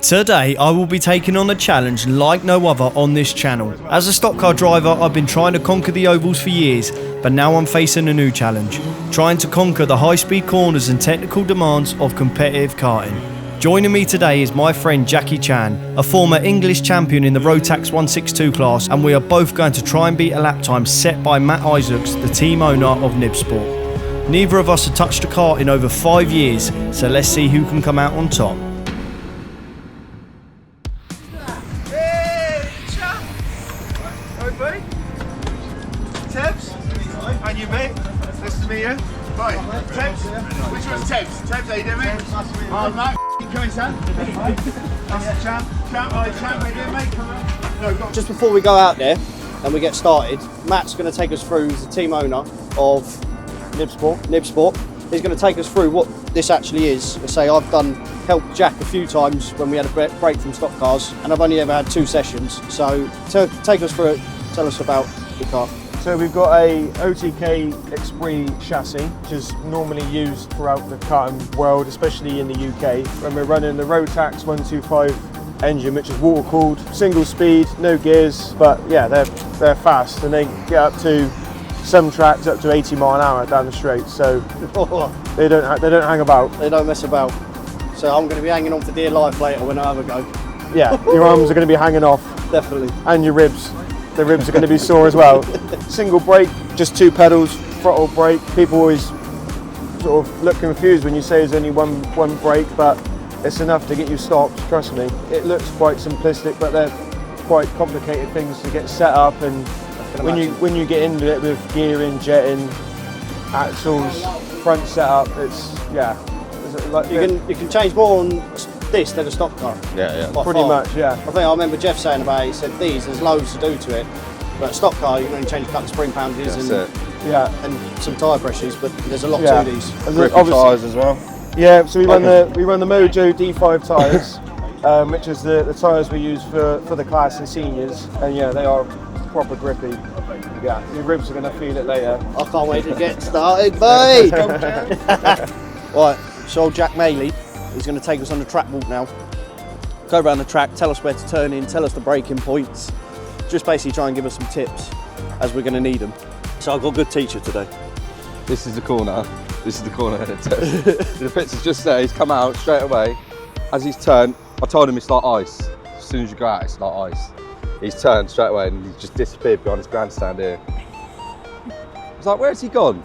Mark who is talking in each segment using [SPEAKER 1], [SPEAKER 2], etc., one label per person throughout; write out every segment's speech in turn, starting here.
[SPEAKER 1] Today I will be taking on a challenge like no other on this channel. As a stock car driver, I've been trying to conquer the ovals for years, but now I'm facing a new challenge, trying to conquer the high-speed corners and technical demands of competitive karting. Joining me today is my friend Jackie Chan, a former English champion in the Rotax 162 class, and we are both going to try and beat a lap time set by Matt Isaacs, the team owner of NIBSPORT. Neither of us have touched a kart in over 5 years, so let's see who can come out on top.
[SPEAKER 2] Tebs, and you mate, nice to meet you. Right, Tebs, which one's Tebs? Tebs, how you doing mate? Oh Matt, coming son. That's the champ, how you doing mate? Come on. No,
[SPEAKER 3] just before we go out there and we get started, Matt's going to take us through, he's the team owner of NIBSPORT. He's going to take us through what this actually is. I say I've helped Jack a few times when we had a break from stock cars, and I've only ever had 2 sessions. So take us through it, tell us about the car.
[SPEAKER 4] So we've got a OTK Esprit chassis, which is normally used throughout the karting world, especially in the UK. When we're running the Rotax 125 engine, which is water cooled, single speed, no gears, but yeah, they're fast and they get up to some tracks up to 80 mile an hour down the straight. So they don't hang about.
[SPEAKER 3] They don't mess about. So I'm going to be hanging on for dear life later when I have a go.
[SPEAKER 4] Yeah, your arms are going to be hanging off.
[SPEAKER 3] Definitely.
[SPEAKER 4] And your ribs. The ribs are going to be sore as well. Single brake, just 2 pedals, throttle brake. People always sort of look confused when you say there's only one brake, but it's enough to get you stopped, trust me. It looks quite simplistic, but they're quite complicated things to get set up, and when you get into it with gearing, jetting, axles, front setup, it's, yeah. Like,
[SPEAKER 3] you can change more on this than a stock car.
[SPEAKER 4] Yeah. Pretty much, yeah.
[SPEAKER 3] I think I remember Jeff saying about it, he said there's loads to do to it, but a stock car you can only change a couple of spring pounders and some tyre pressures, but there's a lot to these.
[SPEAKER 4] Grippy tyres as well. Yeah, so we run the Mojo D5 tyres, which is the tyres we use for the class and seniors, and yeah, they are proper grippy. Yeah, your ribs are going to feel it later.
[SPEAKER 3] I can't wait to get started, mate. Right, so old Jack Maley is going to take us on the track walk now. Go around the track, tell us where to turn in, tell us the braking points. Just basically try and give us some tips, as we're going to need them. So I've got a good teacher today.
[SPEAKER 5] This is the corner. This is the corner. The pits is just there. He's come out straight away. As he's turned, I told him it's like ice. As soon as you go out, it's like ice. He's turned straight away and he's just disappeared behind his grandstand here. I was like, where's he gone?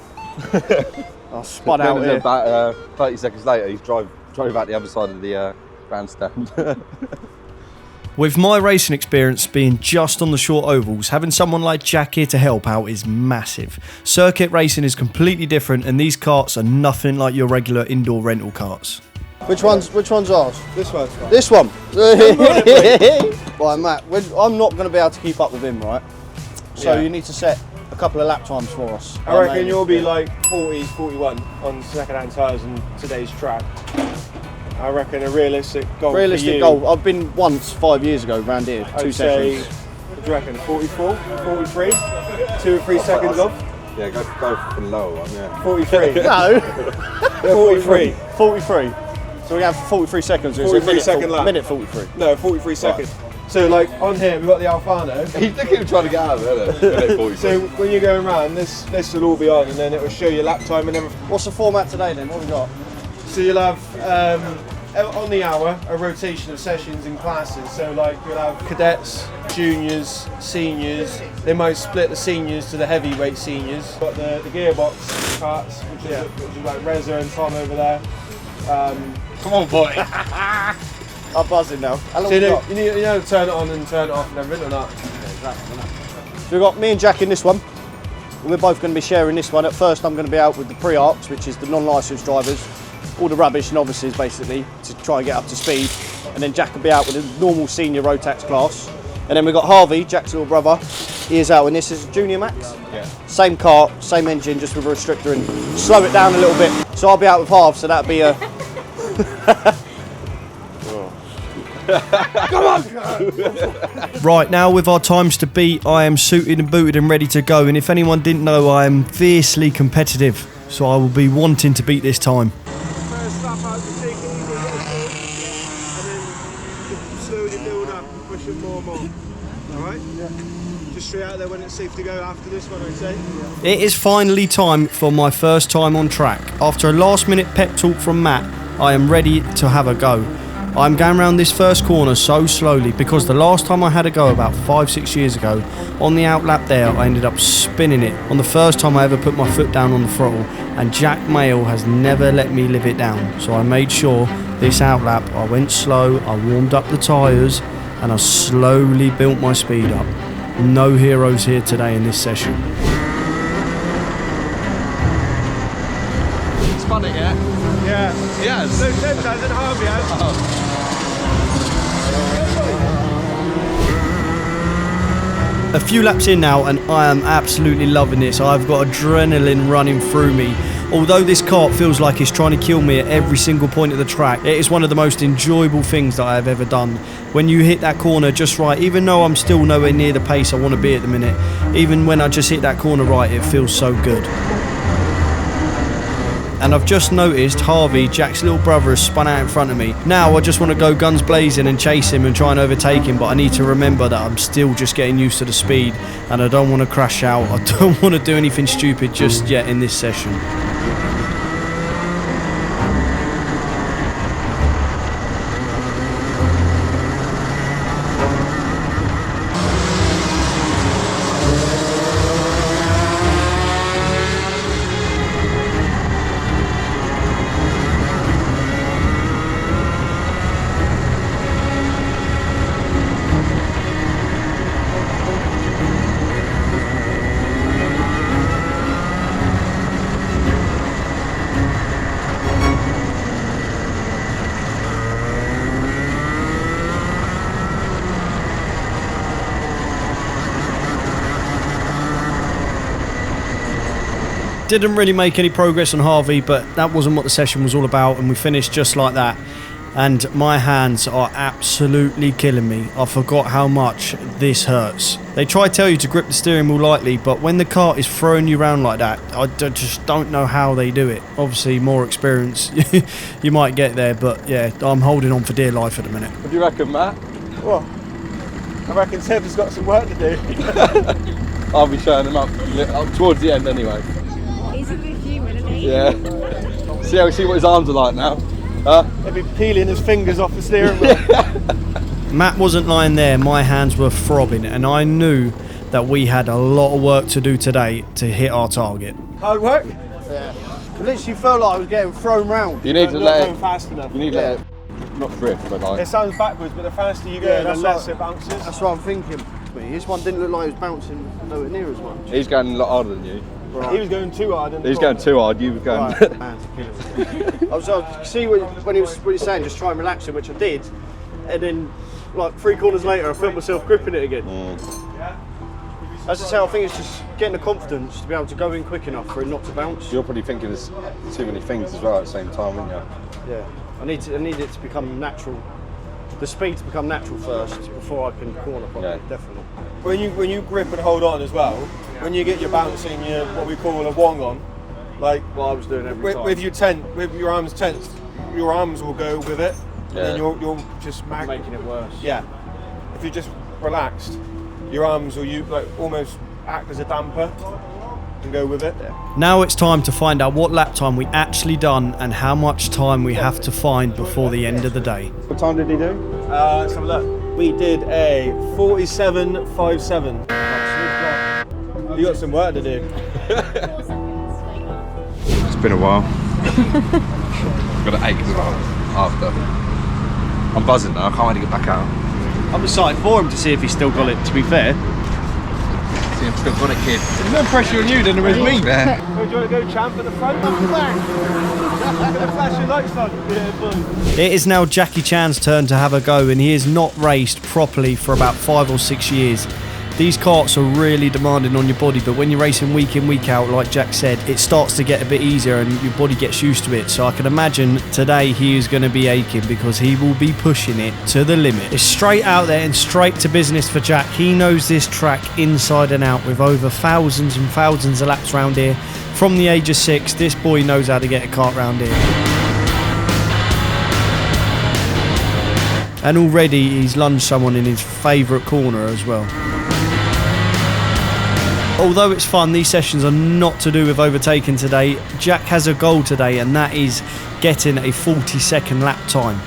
[SPEAKER 3] I spun out here.
[SPEAKER 5] About 30 seconds later, he's drove out the other side of the grandstand.
[SPEAKER 1] With my racing experience being just on the short ovals, having someone like Jack here to help out is massive. Circuit racing is completely different, and these karts are nothing like your regular indoor rental karts.
[SPEAKER 3] Which one's ours?
[SPEAKER 4] This one's fine.
[SPEAKER 3] This one. Right, Matt, I'm not going to be able to keep up with him, right? So you need to set a couple of lap times for us.
[SPEAKER 4] I reckon you'll be like 40, 41 on second-hand tyres on today's track. I reckon a realistic goal for you.
[SPEAKER 3] Goal. I've been once 5 years ago round here, 2 sessions.
[SPEAKER 4] What do you reckon? 44, 43, 2 or 3 seconds off?
[SPEAKER 5] Yeah, go for the lower one, yeah.
[SPEAKER 4] 43.
[SPEAKER 3] No.
[SPEAKER 4] 43.
[SPEAKER 3] 43. So we have 43 seconds.
[SPEAKER 4] 43 second lap.
[SPEAKER 3] Minute 43.
[SPEAKER 4] No, 43 seconds. So like on here we've got the Alfano.
[SPEAKER 5] He's looking trying to get out of it.
[SPEAKER 4] So when you're going around, this will all be on, and then it will show you lap time and everything.
[SPEAKER 3] What's the format today then? What have we got?
[SPEAKER 4] So you'll have on the hour a rotation of sessions and classes. So like you'll have cadets, juniors, seniors. They might split the seniors to the heavyweight seniors. Got the gearbox karts, which is like Reza and Tom over there.
[SPEAKER 3] Come on, boy. I'm buzzing now. How long
[SPEAKER 4] so
[SPEAKER 3] you got?
[SPEAKER 4] You know to turn it on and turn it off and everything, or not?
[SPEAKER 3] Yeah, exactly. So we've got me and Jack in this one. We're both going to be sharing this one. At first I'm going to be out with the pre-arcs, which is the non-licensed drivers. All the rubbish novices basically, to try and get up to speed. And then Jack will be out with a normal senior Rotax class. And then we've got Harvey, Jack's little brother. He is out in this as Junior Max.
[SPEAKER 5] Yeah.
[SPEAKER 3] Same car, same engine, just with a restrictor, and slow it down a little bit. So I'll be out with Harv, so that'll be a... Come on!
[SPEAKER 1] Right, now with our times to beat, I am suited and booted and ready to go, and if anyone didn't know, I am fiercely competitive, so I will be wanting to beat this time.
[SPEAKER 4] First lap out, you take it easy, and then slowly build up, push it more and more. Alright? Yeah. Just straight out there when it's safe to go after this one, I'd say.
[SPEAKER 1] It is finally time for my first time on track. After a last minute pep talk from Matt, I am ready to have a go. I'm going around this first corner so slowly because the last time I had a go about 5-6 years ago, on the outlap there I ended up spinning it on the first time I ever put my foot down on the throttle, and Jack Mayle has never let me live it down. So I made sure this outlap I went slow, I warmed up the tyres and I slowly built my speed up. No heroes here today in this session.
[SPEAKER 5] Spun it yet?
[SPEAKER 4] Yeah.
[SPEAKER 5] Yes.
[SPEAKER 4] No, Thames hasn't, Harvey has.
[SPEAKER 1] A few laps in now and I am absolutely loving this. I've got adrenaline running through me. Although this kart feels like it's trying to kill me at every single point of the track, it is one of the most enjoyable things that I have ever done. When you hit that corner just right, even though I'm still nowhere near the pace I want to be at the minute, even when I just hit that corner right, it feels so good. And I've just noticed Harvey, Jack's little brother, has spun out in front of me. Now I just want to go guns blazing and chase him and try and overtake him, but I need to remember that I'm still just getting used to the speed and I don't want to crash out. I don't want to do anything stupid just yet in this session. Didn't really make any progress on Harvey, but that wasn't what the session was all about, and we finished just like that. And my hands are absolutely killing me. I forgot how much this hurts. They try to tell you to grip the steering wheel lightly, but when the kart is throwing you around like that, I just don't know how they do it. Obviously, more experience, you might get there, but yeah, I'm holding on for dear life at the minute.
[SPEAKER 5] What do you reckon, Matt?
[SPEAKER 4] Well, I reckon Thames has got some work to do.
[SPEAKER 5] I'll be showing him up towards the end anyway.
[SPEAKER 6] He's a bit human, isn't he?
[SPEAKER 5] Yeah. See what his arms are like now.
[SPEAKER 4] He'll be peeling his fingers off the steering wheel.
[SPEAKER 1] Matt wasn't lying there, my hands were throbbing, and I knew that we had a lot of work to do today to hit our target.
[SPEAKER 4] Hard work?
[SPEAKER 3] Yeah. I literally felt like I was getting thrown round.
[SPEAKER 5] You need to
[SPEAKER 4] Not
[SPEAKER 5] let
[SPEAKER 4] going fast enough.
[SPEAKER 5] You need to let it not drift, but like.
[SPEAKER 4] It sounds backwards, but the faster you go,
[SPEAKER 3] Yeah,
[SPEAKER 4] the
[SPEAKER 3] that's
[SPEAKER 4] less
[SPEAKER 3] right.
[SPEAKER 4] it bounces.
[SPEAKER 3] That's what I'm thinking. This one didn't look like it was bouncing nowhere near as much.
[SPEAKER 5] He's going a lot harder than you.
[SPEAKER 3] Right.
[SPEAKER 4] He was going too hard.
[SPEAKER 5] He's going too hard. You were going.
[SPEAKER 3] Right. Man, I was see when he was saying just try and relax it, which I did, and then like 3 corners later I felt myself gripping it again. As I say, I think it's just getting the confidence to be able to go in quick enough for it not to bounce.
[SPEAKER 5] You're probably thinking there's too many things as well at the same time, aren't you?
[SPEAKER 3] Yeah, I need it to become natural. The speed to become natural first before I can corner properly.
[SPEAKER 5] Yeah.
[SPEAKER 3] Definitely.
[SPEAKER 4] When you grip and hold on as well, when you get your bouncing, your what we call a wong on, like
[SPEAKER 3] What I was doing every time.
[SPEAKER 4] with your arms tensed, your arms will go with it, and then
[SPEAKER 5] Yeah.
[SPEAKER 4] you'll just
[SPEAKER 3] making it worse.
[SPEAKER 4] Yeah. If you're just relaxed, your arms will almost act as a damper and go with it.
[SPEAKER 1] Now it's time to find out what lap time we actually done and how much time we have to find before the end of the day.
[SPEAKER 5] What time did he do?
[SPEAKER 4] Let's have a look. We did a 47.57. You got some work to do.
[SPEAKER 5] It's been a while. Got an ache as well after. I'm buzzing now. I can't wait to get back out.
[SPEAKER 1] I'm excited for him to see if he's still got it, to be fair.
[SPEAKER 5] See, I've still got it, kid.
[SPEAKER 1] There's no pressure on you than there is me.
[SPEAKER 5] Yeah.
[SPEAKER 4] So do you want to go champ at the front? Gonna flash your lights on. Yeah, boom.
[SPEAKER 1] It is now Jackie Chan's turn to have a go, and he has not raced properly for about 5 or 6 years. These karts are really demanding on your body, but when you're racing week in, week out, like Jack said, it starts to get a bit easier and your body gets used to it. So I can imagine today he is going to be aching because he will be pushing it to the limit. It's straight out there and straight to business for Jack. He knows this track inside and out with over thousands and thousands of laps around here. From the age of 6, this boy knows how to get a kart round here. And already he's lunged someone in his favourite corner as well. Although it's fun, these sessions are not to do with overtaking today. Jack has a goal today, and that is getting a 40-second lap time.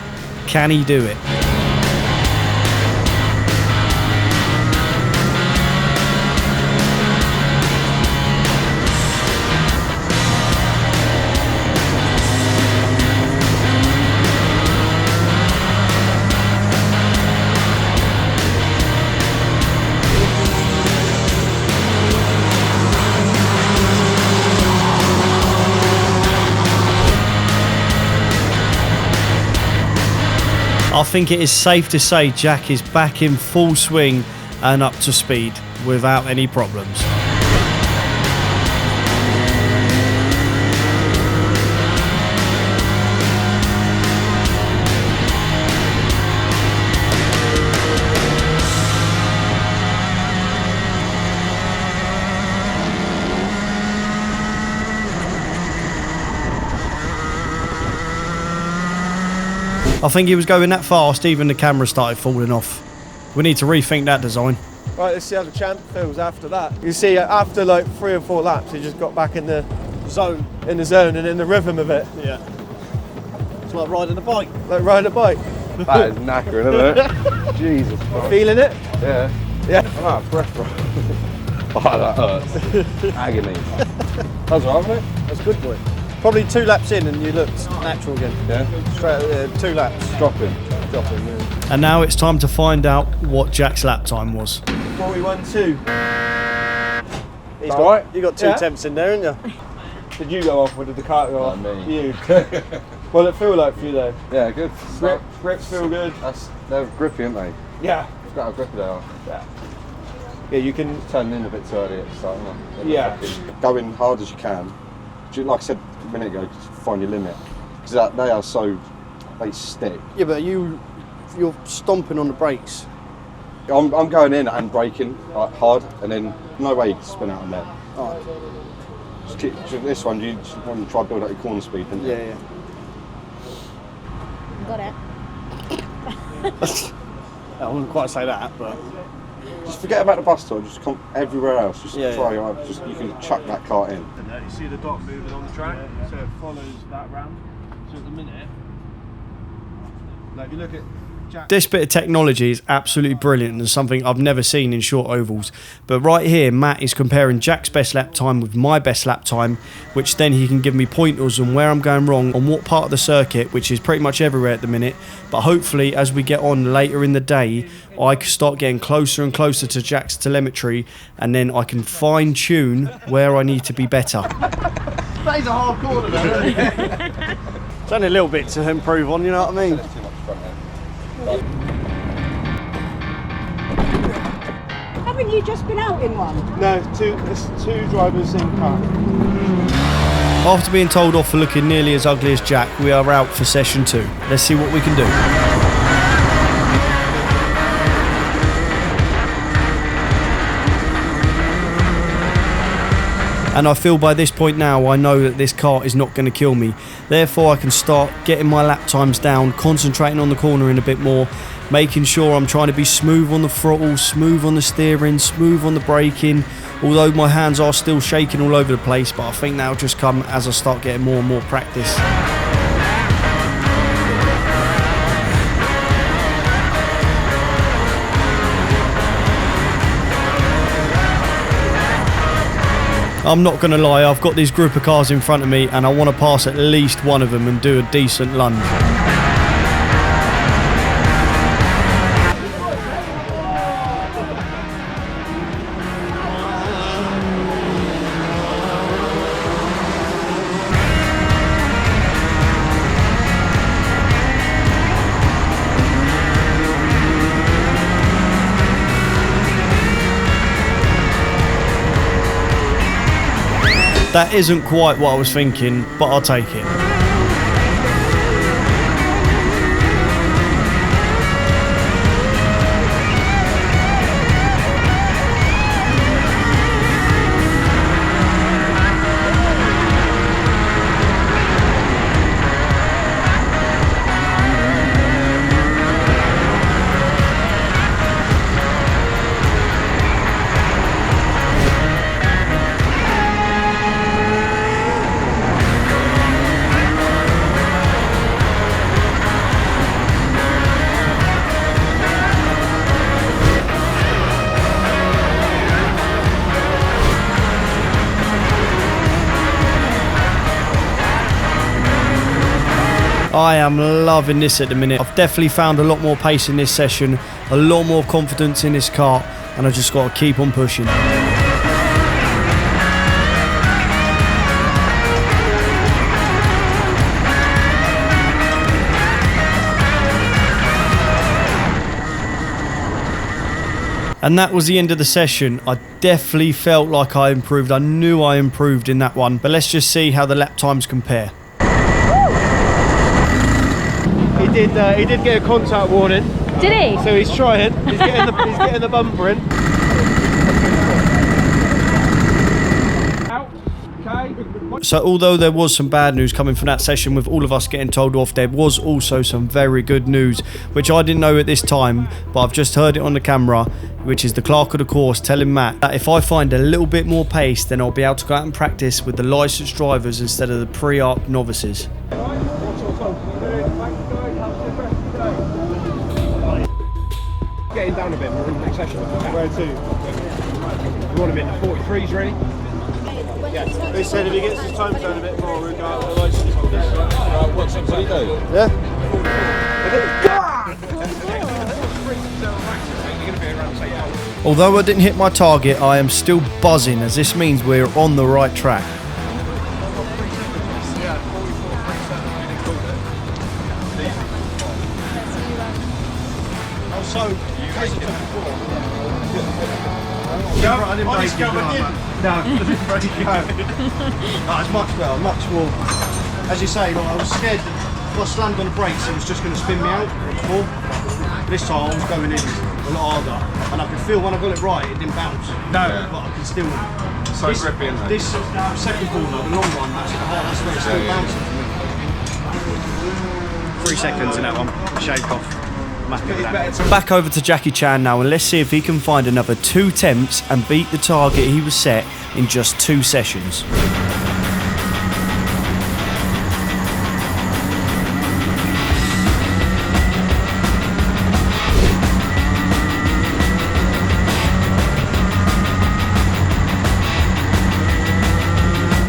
[SPEAKER 1] Can he do it? I think it is safe to say Jack is back in full swing and up to speed without any problems. I think he was going that fast, even the camera started falling off. We need to rethink that design.
[SPEAKER 4] Right, let's see how the champ feels after that. You see, after like 3 or 4 laps, he just got back in the
[SPEAKER 3] Zone.
[SPEAKER 4] and in the rhythm of it.
[SPEAKER 3] Yeah. It's like riding a bike.
[SPEAKER 4] Like riding a bike.
[SPEAKER 5] That is knackering, isn't it? Jesus Christ.
[SPEAKER 4] Feeling it?
[SPEAKER 5] Yeah.
[SPEAKER 4] Yeah.
[SPEAKER 5] I'm out of breath, bro. Oh, that hurts. Agony. That's all right, mate.
[SPEAKER 3] That's good, boy. Probably 2 laps in and you looked natural again.
[SPEAKER 5] Yeah.
[SPEAKER 3] Straight 2 laps.
[SPEAKER 5] Dropping.
[SPEAKER 3] Yeah.
[SPEAKER 1] And now it's time to find out what Jack's lap time was.
[SPEAKER 4] 41.2.
[SPEAKER 5] Alright.
[SPEAKER 3] You got 2
[SPEAKER 4] Yeah.
[SPEAKER 3] attempts in there, haven't you?
[SPEAKER 4] Did you go off or did the cart go off?
[SPEAKER 5] me.
[SPEAKER 4] You. Well, it feel like for you though.
[SPEAKER 5] Yeah, good.
[SPEAKER 4] Grips feel good.
[SPEAKER 5] They're grippy, aren't they?
[SPEAKER 4] Yeah.
[SPEAKER 5] I've got how grippy they are.
[SPEAKER 4] Yeah, you can.
[SPEAKER 5] Turning in a bit too early at the start, aren't they?
[SPEAKER 4] Yeah.
[SPEAKER 5] Going hard as you can. Like I said a minute ago, just find your limit. Because they are so, they stick.
[SPEAKER 3] Yeah, but you're stomping on the brakes.
[SPEAKER 5] I'm going in and braking like, hard, and then no way you can spin out on there.
[SPEAKER 3] Alright.
[SPEAKER 5] This one, you just want to try to build up your corner speed, don't you?
[SPEAKER 3] Yeah.
[SPEAKER 6] Got it.
[SPEAKER 3] I wouldn't quite say that, but
[SPEAKER 5] Just forget about the bus tour, just come everywhere else. Just
[SPEAKER 3] Yeah,
[SPEAKER 5] try hard, just you can chuck that cart in.
[SPEAKER 4] You see the dot moving on the track, so it follows that round. So at the minute, like if you look at Jack.
[SPEAKER 1] This bit of technology is absolutely brilliant and something I've never seen in short ovals. But right here, Matt is comparing Jack's best lap time with my best lap time, which then he can give me pointers on where I'm going wrong on what part of the circuit, which is pretty much everywhere at the minute. But hopefully, as we get on later in the day, I can start getting closer and closer to Jack's telemetry, and then I can fine tune where I need to be better.
[SPEAKER 3] that is a hard corner though, isn't it? It's only a little bit to improve on, you know what I mean?
[SPEAKER 6] Haven't you just been out in one?
[SPEAKER 4] No, it's two drivers in car.
[SPEAKER 1] After being told off for looking nearly as ugly as Jack, we are out for session 2. Let's see what we can do. And I feel by this point now I know that this kart is not going to kill me. Therefore I can start getting my lap times down, concentrating on the cornering a bit more, making sure I'm trying to be smooth on the throttle, smooth on the steering, smooth on the braking. Although my hands are still shaking all over the place, but I think that'll just come as I start getting more and more practice. I'm not going to lie, I've got this group of cars in front of me and I want to pass at least one of them and do a decent lunge. That isn't quite what I was thinking, but I'll take it. I am loving this at the minute. I've definitely found a lot more pace in this session, a lot more confidence in this kart, and I just got to keep on pushing. And that was the end of the session. I definitely felt like I improved. I knew I improved in that one. But let's just see how the lap times compare.
[SPEAKER 4] He did get a contact warning.
[SPEAKER 7] Did he?
[SPEAKER 4] So he's trying. He's getting the bumper in.
[SPEAKER 1] So although there was some bad news coming from that session with all of us getting told off, there was also some very good news, which I didn't know at this time, but I've just heard it on the camera, which is the clerk of the course telling Matt that if I find a little bit more pace, then I'll be able to go out and practice with the licensed drivers instead of the pre-arc novices.
[SPEAKER 4] Getting down a bit more in the next session. Where to? You want him in the 43s, really?
[SPEAKER 3] Yeah. They said if he gets his times down a bit more, we'll go out with the license holders.
[SPEAKER 5] Right, what's up, do?
[SPEAKER 3] Yeah?
[SPEAKER 1] Although I didn't hit my target, I am still buzzing, as this means we're on the right track.
[SPEAKER 3] I didn't break it. No, I didn't break it. No, it's much better, much more. As you say, like, I was scared that if I slammed on the brakes, it was just going to spin me out before. This time I was going in a lot harder, and I could feel when I got it right, it didn't bounce. No, but I can still.
[SPEAKER 5] So grippy, isn't it?
[SPEAKER 3] This second corner, the long one, that's where it's still bouncing for me. 3 seconds in that one, shake off.
[SPEAKER 1] Back over to Jackie Chan now, and let's see if he can find another 2 attempts and beat the target he was set in just 2 sessions.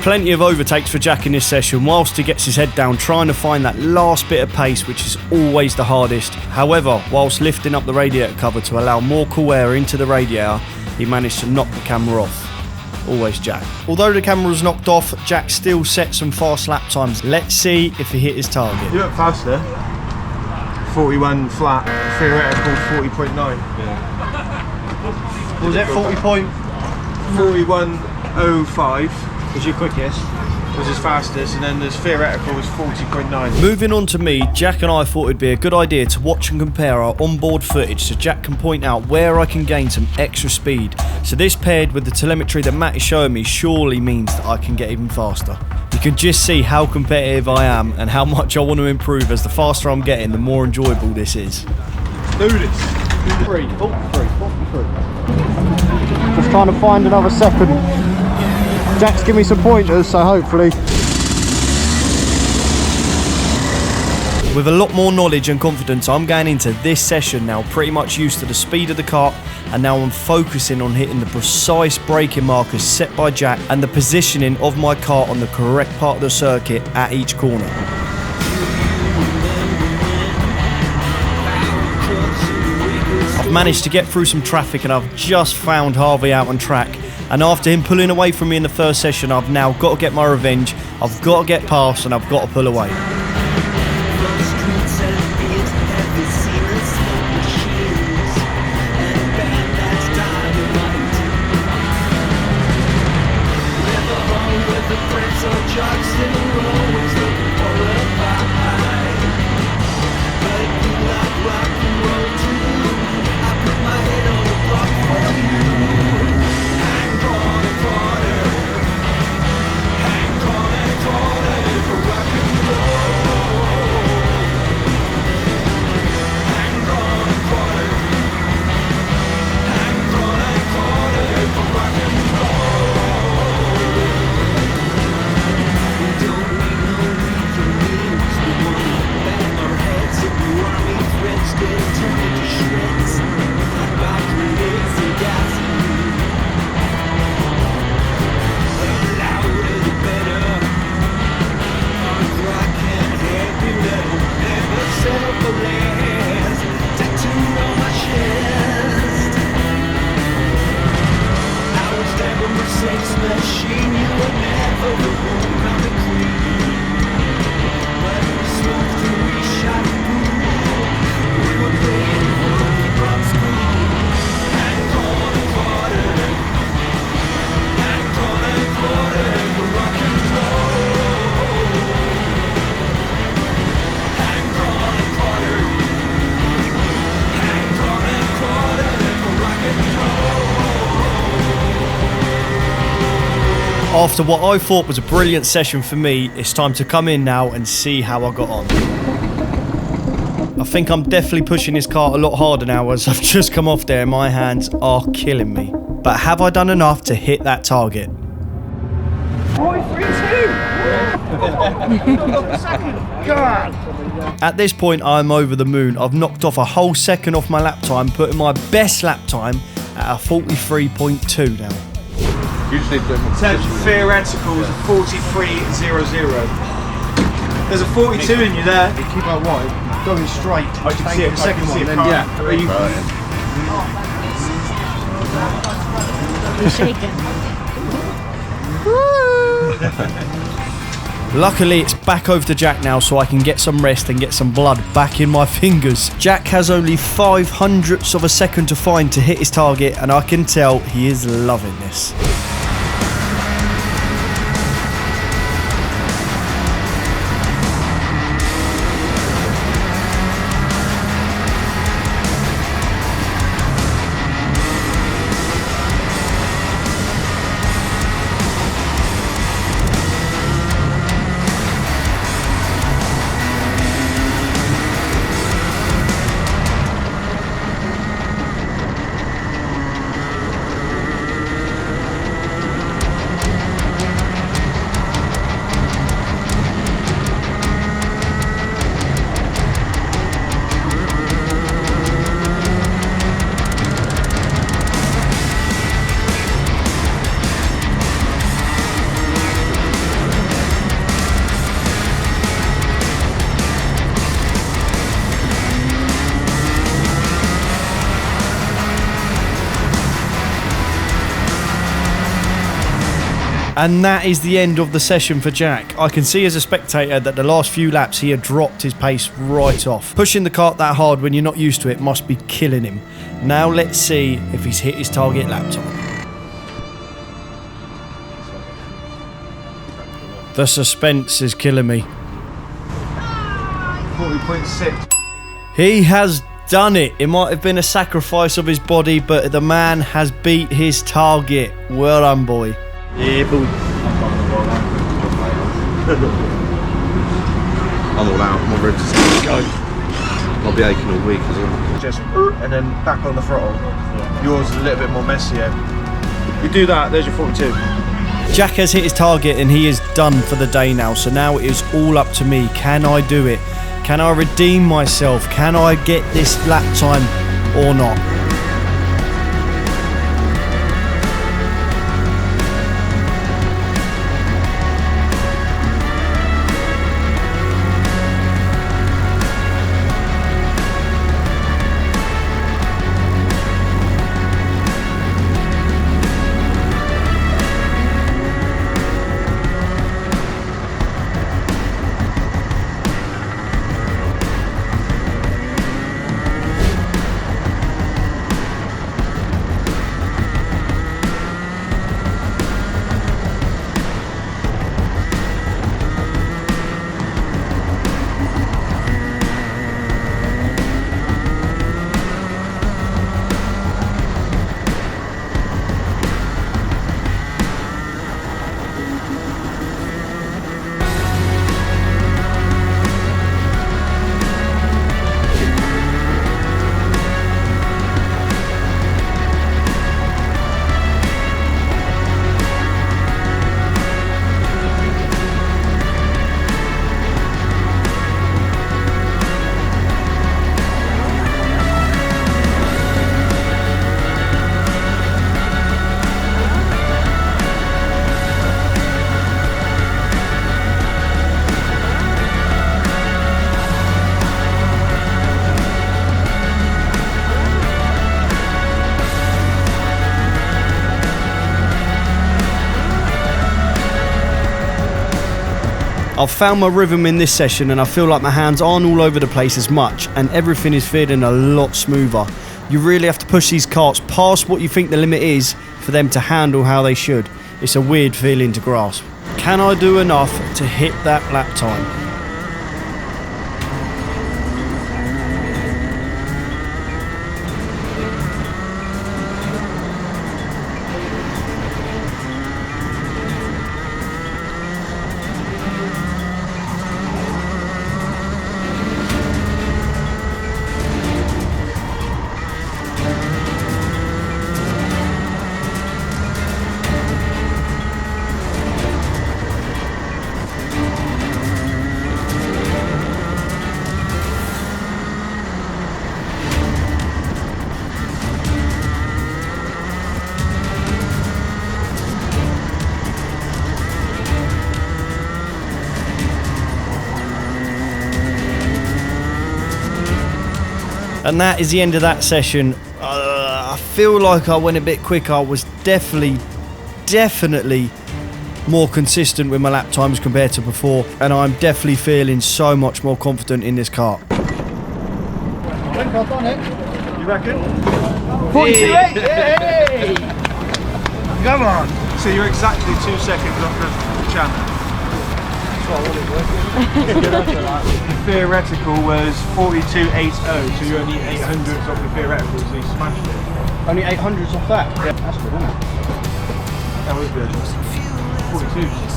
[SPEAKER 1] Plenty of overtakes for Jack in this session whilst he gets his head down trying to find that last bit of pace, which is always the hardest. However, whilst lifting up the radiator cover to allow more cool air into the radiator, he managed to knock the camera off. Always Jack. Although the camera was knocked off, Jack still set some fast lap times. Let's see if he hit his target.
[SPEAKER 4] You look faster. 41 flat, theoretical 40.9.
[SPEAKER 3] What was it,
[SPEAKER 4] 41.05 was your quickest, was his fastest, and then his theoretical was 40.9.
[SPEAKER 1] Moving on to me, Jack and I thought it'd be a good idea to watch and compare our onboard footage so Jack can point out where I can gain some extra speed. So this paired with the telemetry that Matt is showing me surely means that I can get even faster. You can just see how competitive I am and how much I want to improve. As the faster I'm getting, the more enjoyable this is.
[SPEAKER 3] Do this. 43. Just trying to find another second. Jack's giving me some pointers, so hopefully.
[SPEAKER 1] With a lot more knowledge and confidence, I'm going into this session now pretty much used to the speed of the kart, and now I'm focusing on hitting the precise braking markers set by Jack and the positioning of my kart on the correct part of the circuit at each corner. I've managed to get through some traffic and I've just found Harvey out on track. And after him pulling away from me in the first session, I've now got to get my revenge. I've got to get past and I've got to pull away. After what I thought was a brilliant session for me, it's time to come in now and see how I got on. I think I'm definitely pushing this kart a lot harder now as I've just come off there and my hands are killing me. But have I done enough to hit that target? At this point I'm over the moon. I've knocked off a whole second off my lap time, putting my best lap time at a 43.2 now.
[SPEAKER 5] Usually
[SPEAKER 4] Theoretical is a 43.00. There's a 42 in you there.
[SPEAKER 3] You keep out wide, going straight.
[SPEAKER 4] I can see it.
[SPEAKER 3] The second one, then
[SPEAKER 4] Yeah. Are you,
[SPEAKER 6] You're shaking.
[SPEAKER 1] Luckily it's back over to Jack now so I can get some rest and get some blood back in my fingers. Jack has only 0.05 of a second to find to hit his target and I can tell he is loving this. And that is the end of the session for Jack. I can see as a spectator that the last few laps he had dropped his pace right off. Pushing the kart that hard when you're not used to it must be killing him. Now let's see if he's hit his target lap time. The suspense is killing me.
[SPEAKER 4] 40.6.
[SPEAKER 1] He has done it. It might have been a sacrifice of his body, but the man has beat his target. Well done, boy.
[SPEAKER 4] Yeah, boy.
[SPEAKER 5] I'm all out. I'm all ready to go. I'll be aching all week as well.
[SPEAKER 4] Just and then back on the throttle. Yours is a little bit more messier. You do that, there's your 42.
[SPEAKER 1] Jack has hit his target and he is done for the day now. So now it is all up to me. Can I do it? Can I redeem myself? Can I get this lap time or not? I've found my rhythm in this session and I feel like my hands aren't all over the place as much and everything is feeling a lot smoother. You really have to push these karts past what you think the limit is for them to handle how they should. It's a weird feeling to grasp. Can I do enough to hit that lap time? And that is the end of that session. I feel like I went a bit quicker. I was definitely more consistent with my lap times compared to before, and I'm definitely feeling so much more confident in this kart.
[SPEAKER 3] I think I've done it.
[SPEAKER 2] You reckon?
[SPEAKER 3] 42.8! Yay!
[SPEAKER 2] Come on. So you're exactly 2 seconds off the champ. The theoretical was 42.80, so you're only 800s off the theoretical, so you smashed it.
[SPEAKER 3] Only 800s off that? Yeah, that's good, isn't it?
[SPEAKER 2] That was good. 42s.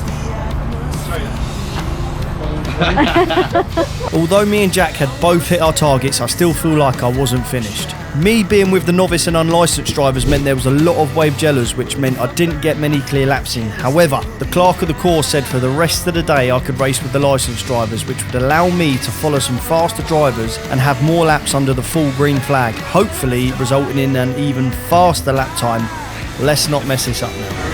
[SPEAKER 1] Although me and Jack had both hit our targets, I still feel like I wasn't finished. Me being with the novice and unlicensed drivers meant there was a lot of wave jellers, which meant I didn't get many clear laps in. However, the clerk of the course said for the rest of the day I could race with the licensed drivers, which would allow me to follow some faster drivers and have more laps under the full green flag, hopefully resulting in an even faster lap time. Let's not mess this up now.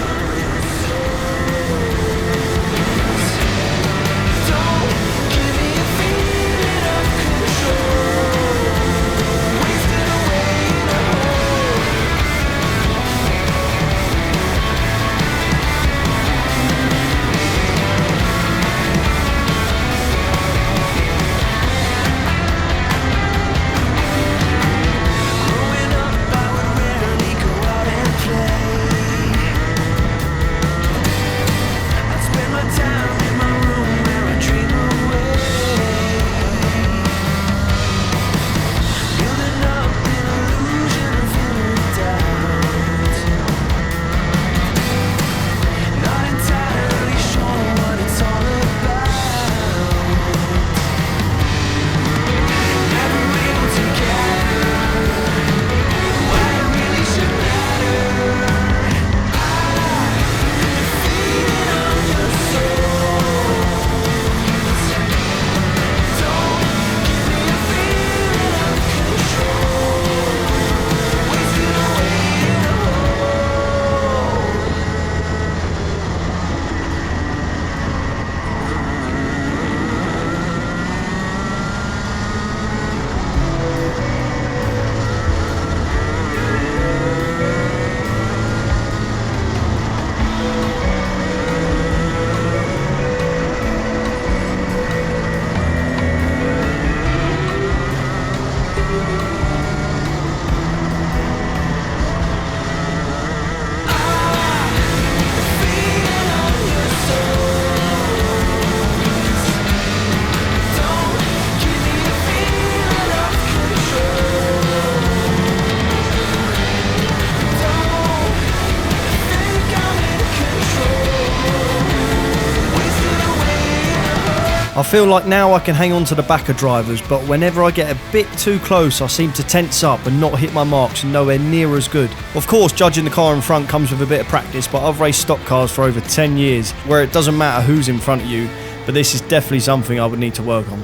[SPEAKER 1] I feel like now I can hang on to the back of drivers, but whenever I get a bit too close I seem to tense up and not hit my marks and nowhere near as good. Of course, judging the car in front comes with a bit of practice, but I've raced stock cars for over 10 years where it doesn't matter who's in front of you, but this is definitely something I would need to work on.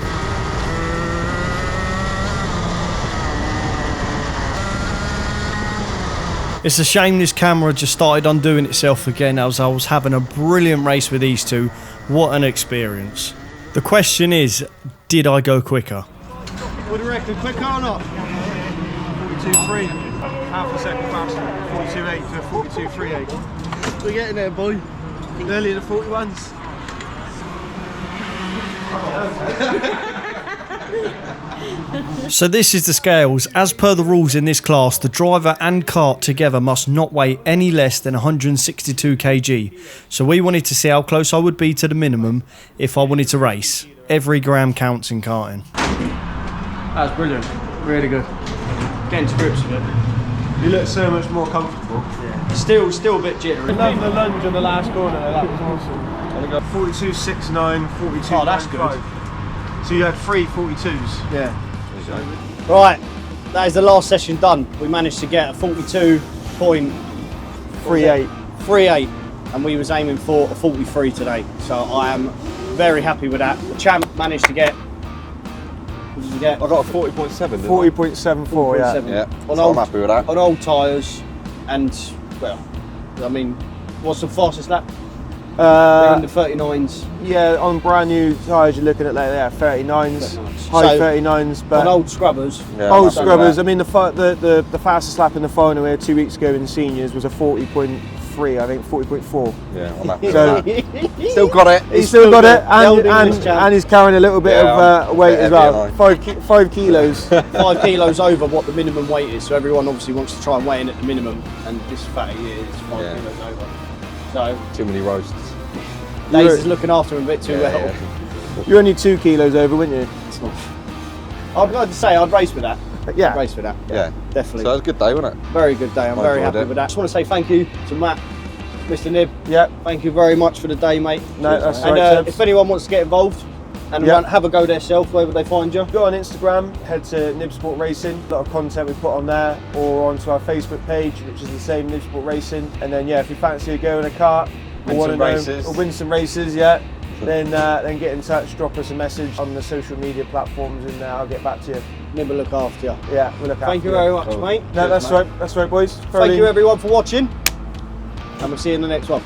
[SPEAKER 1] It's a shame this camera just started undoing itself again as I was having a brilliant race with these two. What an experience. The question is, did I go quicker?
[SPEAKER 3] What do you reckon, quicker or not?
[SPEAKER 2] 42.3, half a second faster. 42.8 to 42.38.
[SPEAKER 3] We're getting there, boy.
[SPEAKER 2] Nearly the 41s.
[SPEAKER 1] So this is the scales. As per the rules in this class, the driver and kart together must not weigh any less than 162 kg. So we wanted to see how close I would be to the minimum if I wanted to race. Every gram counts in karting.
[SPEAKER 3] That was brilliant. Really good. Getting to grips with it.
[SPEAKER 2] You look so much more comfortable.
[SPEAKER 3] Yeah. Still a bit jittery.
[SPEAKER 2] I love the lunge on the last corner. That was awesome. 42.69, 42.95.
[SPEAKER 3] Oh, that's good.
[SPEAKER 2] So you had 3 42s.
[SPEAKER 3] Yeah. Right, that is the last session done. We managed to get a 42.38, and we was aiming for a 43 today. So I am very happy with that. The champ managed to get. What did you get?
[SPEAKER 5] I got a 40.7.
[SPEAKER 4] 40.74, yeah.
[SPEAKER 5] Yeah.
[SPEAKER 3] On
[SPEAKER 5] So
[SPEAKER 3] old,
[SPEAKER 5] I'm happy with that.
[SPEAKER 3] On old tyres, and well, I mean, what's the fastest lap? They're in the 39s.
[SPEAKER 4] Yeah, on brand new tyres, you're looking at like 39s,
[SPEAKER 3] 39s.
[SPEAKER 4] high
[SPEAKER 3] So,
[SPEAKER 4] 39s. But
[SPEAKER 3] on old scrubbers.
[SPEAKER 5] Yeah,
[SPEAKER 4] old
[SPEAKER 5] I've done
[SPEAKER 4] scrubbers.
[SPEAKER 5] that.
[SPEAKER 4] I mean, the fastest lap in the final here 2 weeks ago in the seniors was a 40.3, I think 40.4.
[SPEAKER 5] Yeah, I'm happy
[SPEAKER 4] So
[SPEAKER 5] with that. Still got it.
[SPEAKER 4] he's still got it,
[SPEAKER 3] the old English
[SPEAKER 4] and
[SPEAKER 3] champ.
[SPEAKER 4] he's carrying a little bit
[SPEAKER 5] Yeah,
[SPEAKER 4] of weight
[SPEAKER 5] bit
[SPEAKER 4] as
[SPEAKER 5] heavy,
[SPEAKER 4] well.
[SPEAKER 5] aren't I?
[SPEAKER 4] 5 kilos.
[SPEAKER 3] 5 kilos over what the minimum weight is. So everyone obviously wants to try and weigh in at the minimum, and this fatty is 5
[SPEAKER 5] Yeah.
[SPEAKER 3] kilos over. So
[SPEAKER 5] Too many roasts.
[SPEAKER 3] Daze is looking after him a bit too
[SPEAKER 5] Yeah,
[SPEAKER 3] well.
[SPEAKER 5] yeah.
[SPEAKER 4] You're only 2 kilos over, weren't you?
[SPEAKER 3] It's not. I'd like to say I'd race with that.
[SPEAKER 4] Yeah.
[SPEAKER 3] I'd race with that.
[SPEAKER 5] Yeah.
[SPEAKER 3] Definitely.
[SPEAKER 5] So it was a good day, wasn't it?
[SPEAKER 3] Very good day. I'm
[SPEAKER 5] I
[SPEAKER 3] very
[SPEAKER 5] enjoyed
[SPEAKER 3] happy
[SPEAKER 5] it.
[SPEAKER 3] with that. Just want to say thank you to Matt, Mr. Nib.
[SPEAKER 4] Yeah.
[SPEAKER 3] Thank you very much for the day, mate.
[SPEAKER 4] No, that's
[SPEAKER 3] And
[SPEAKER 4] right.
[SPEAKER 3] if anyone wants to get involved and
[SPEAKER 4] Yeah.
[SPEAKER 3] have a go themselves, where would they find you?
[SPEAKER 4] Go on Instagram, head to NIBSPORT Racing. A lot of content we put on there, or onto our Facebook page, which is the same, NIBSPORT Racing. And then yeah, if you fancy a go in a kart, or win some races, yeah, then get in touch, drop us a message on the social media platforms, and I'll get back to you.
[SPEAKER 3] Nib will look after you.
[SPEAKER 4] Yeah, we'll look
[SPEAKER 3] Thank
[SPEAKER 4] after
[SPEAKER 3] you very much,
[SPEAKER 5] Cool.
[SPEAKER 3] mate.
[SPEAKER 4] No, that's right, boys.
[SPEAKER 3] Thank you everyone for watching, and we'll see you in the next one.